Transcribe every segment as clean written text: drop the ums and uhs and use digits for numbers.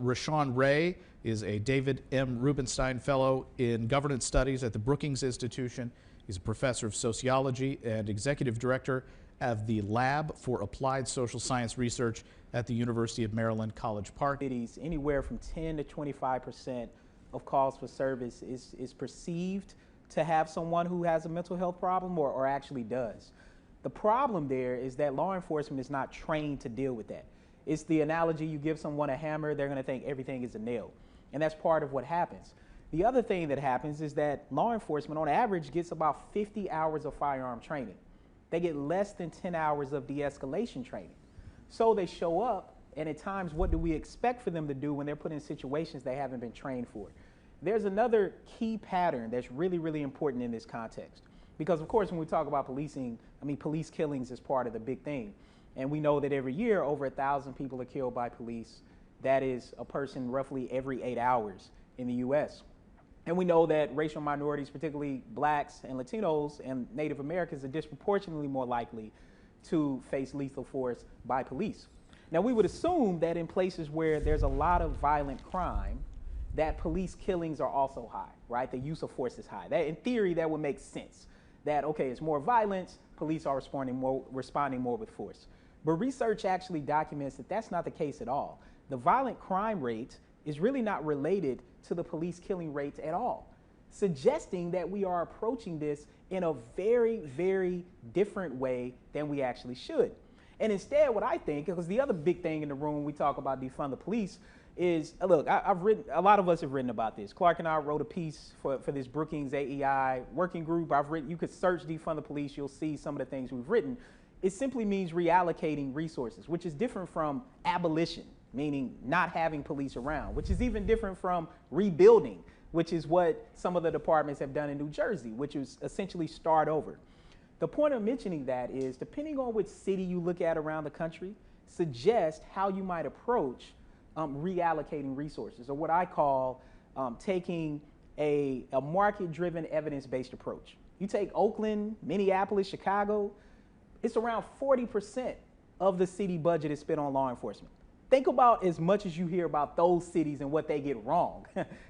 Rashawn Ray is a David M. Rubenstein Fellow in Governance Studies at the Brookings Institution. He's a professor of sociology and executive director of the Lab for Applied Social Science Research at the University of Maryland, College Park. Anywhere from 10 to 25% of calls for service is perceived to have someone who has a mental health problem or actually does. The problem there is that law enforcement is not trained to deal with that. It's the analogy: you give someone a hammer, they're going to think everything is a nail. And that's part of what happens. The other thing that happens is that law enforcement on average gets about 50 hours of firearm training. They get less than 10 hours of de-escalation training. So they show up, and at times, what do we expect for them to do when they're put in situations they haven't been trained for? There's another key pattern that's really, really important in this context. Because of course, when we talk about policing, police killings is part of the big thing. And we know that every year, over 1,000 people are killed by police. That is a person roughly every 8 hours in the US. And we know that racial minorities, particularly blacks and Latinos and Native Americans, are disproportionately more likely to face lethal force by police. Now, we would assume that in places where there's a lot of violent crime, that police killings are also high, right? The use of force is high. That, in theory, that would make sense. That, okay, it's more violence, police are responding more with force. But research actually documents that that's not the case at all. The violent crime rate is really not related to the police killing rates at all, suggesting that we are approaching this in a very, very different way than we actually should. And instead, what I think, because the other big thing in the room when we talk about defund the police is, look, I've written, a lot of us have written about this. Clark and I wrote a piece for this Brookings AEI working group. You could search defund the police, you'll see some of the things we've written. It simply means reallocating resources, which is different from abolition, meaning not having police around, which is even different from rebuilding, which is what some of the departments have done in New Jersey, which is essentially start over. The point of mentioning that is, depending on which city you look at around the country, suggest how you might approach reallocating resources, or what I call taking a market-driven, evidence-based approach. You take Oakland, Minneapolis, Chicago, it's around 40% of the city budget is spent on law enforcement. Think about as much as you hear about those cities and what they get wrong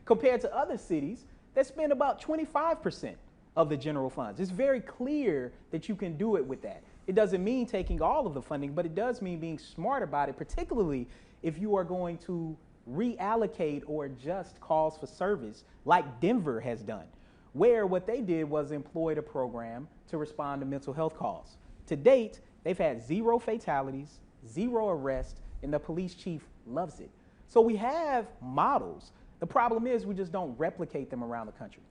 compared to other cities that spend about 25% of the general funds. It's very clear that you can do it with that. It doesn't mean taking all of the funding, but it does mean being smart about it, particularly if you are going to reallocate or adjust calls for service like Denver has done, where what they did was employed a program to respond to mental health calls. To date, they've had 0 fatalities, 0 arrests, and the police chief loves it. So we have models. The problem is we just don't replicate them around the country.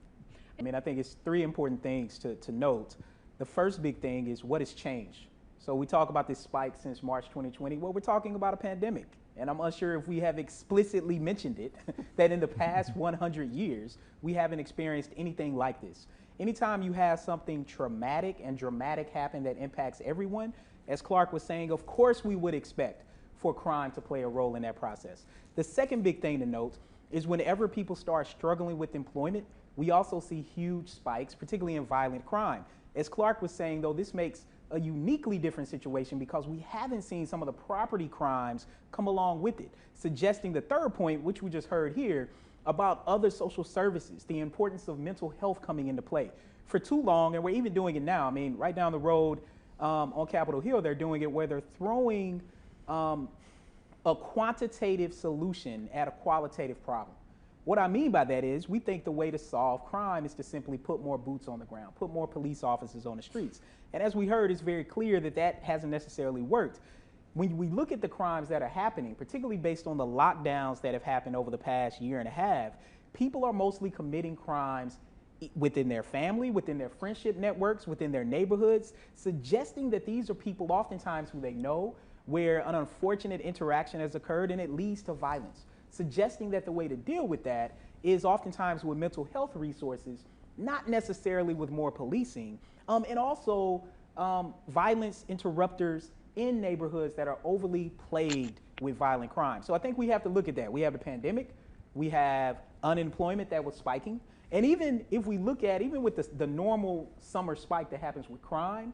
I think it's 3 important things to note. The first big thing is what has changed. So we talk about this spike since March 2020. Well, we're talking about a pandemic. And I'm unsure if we have explicitly mentioned it, that in the past 100 years, we haven't experienced anything like this. Anytime you have something traumatic and dramatic happen that impacts everyone, as Clark was saying, of course we would expect for crime to play a role in that process. The second big thing to note is whenever people start struggling with employment, we also see huge spikes, particularly in violent crime. As Clark was saying, though, this makes a uniquely different situation because we haven't seen some of the property crimes come along with it, suggesting the third point, which we just heard here, about other social services, the importance of mental health coming into play. For too long, and we're even doing it now, right down the road on Capitol Hill, they're doing it where they're throwing a quantitative solution at a qualitative problem. What I mean by that is we think the way to solve crime is to simply put more boots on the ground, put more police officers on the streets. And as we heard, it's very clear that that hasn't necessarily worked. When we look at the crimes that are happening, particularly based on the lockdowns that have happened over the past year and a half, people are mostly committing crimes within their family, within their friendship networks, within their neighborhoods, suggesting that these are people oftentimes who they know, where an unfortunate interaction has occurred and it leads to violence, suggesting that the way to deal with that is oftentimes with mental health resources, not necessarily with more policing, and also violence interrupters in neighborhoods that are overly plagued with violent crime. So I think we have to look at that. We have the pandemic, we have unemployment that was spiking, and even if we look at, even with the normal summer spike that happens with crime,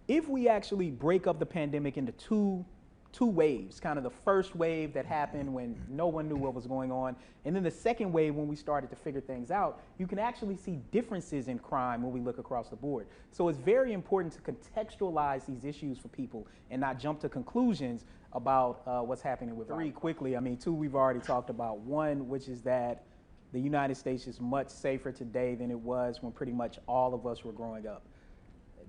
if we actually break up the pandemic into 2 two waves, kind of the first wave that happened when no one knew what was going on, and then the second wave when we started to figure things out. You can actually see differences in crime when we look across the board. So it's very important to contextualize these issues for people and not jump to conclusions about what's happening with three quickly. I mean, two we've already talked about. One, which is that the United States is much safer today than it was when pretty much all of us were growing up.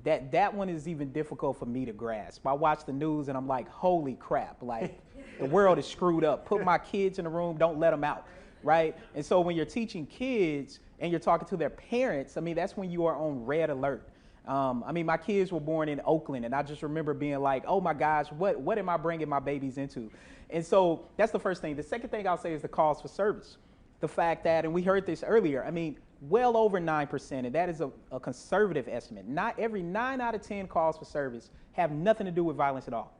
That one is even difficult for me to grasp. I watch the news and I'm like, holy crap, like the world is screwed up. Put my kids in a room, don't let them out, right? And so when you're teaching kids and you're talking to their parents, I mean, that's when you are on red alert. I mean, my kids were born in Oakland, and I just remember being like, oh my gosh, what am I bringing my babies into? And so that's the first thing. The second thing I'll say is the calls for service. The fact that, and we heard this earlier, I mean, well over 9%, and that is a conservative estimate. Not every 9 out of 10 calls for service have nothing to do with violence at all.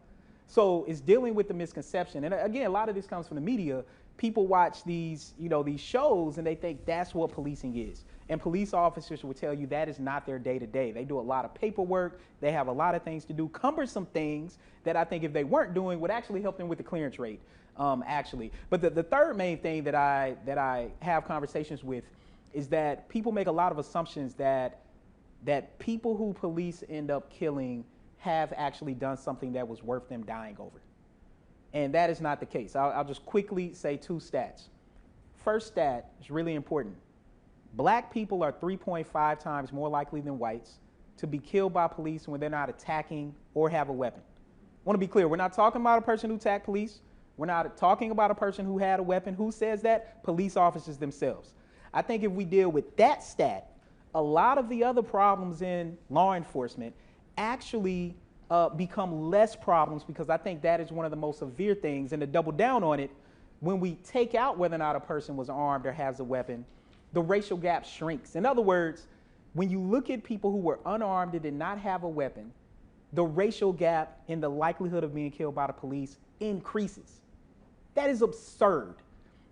So it's dealing with the misconception. And again, a lot of this comes from the media. People watch these, these shows and they think that's what policing is. And police officers will tell you that is not their day-to-day. They do a lot of paperwork. They have a lot of things to do, cumbersome things that I think if they weren't doing would actually help them with the clearance rate, actually. But the third main thing that I have conversations with is that people make a lot of assumptions that people who police end up killing have actually done something that was worth them dying over. And that is not the case. I'll just quickly say two stats. First stat is really important. Black people are 3.5 times more likely than whites to be killed by police when they're not attacking or have a weapon. I want to be clear, we're not talking about a person who attacked police. We're not talking about a person who had a weapon. Who says that? Police officers themselves. I think if we deal with that stat, a lot of the other problems in law enforcement actually become less problems, because I think that is one of the most severe things. And to double down on it, when we take out whether or not a person was armed or has a weapon, the racial gap shrinks. In other words, when you look at people who were unarmed and did not have a weapon, the racial gap in the likelihood of being killed by the police increases. That is absurd.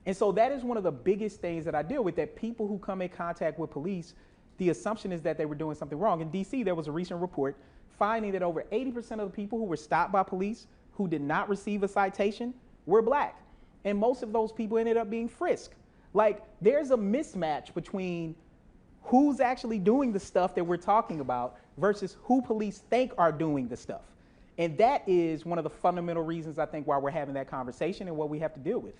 And so that is one of the biggest things that I deal with, that people who come in contact with police, the assumption is that they were doing something wrong. In DC, there was a recent report finding that over 80% of the people who were stopped by police who did not receive a citation were black. And most of those people ended up being frisked. Like, there's a mismatch between who's actually doing the stuff that we're talking about versus who police think are doing the stuff. And that is one of the fundamental reasons, I think, why we're having that conversation and what we have to deal with.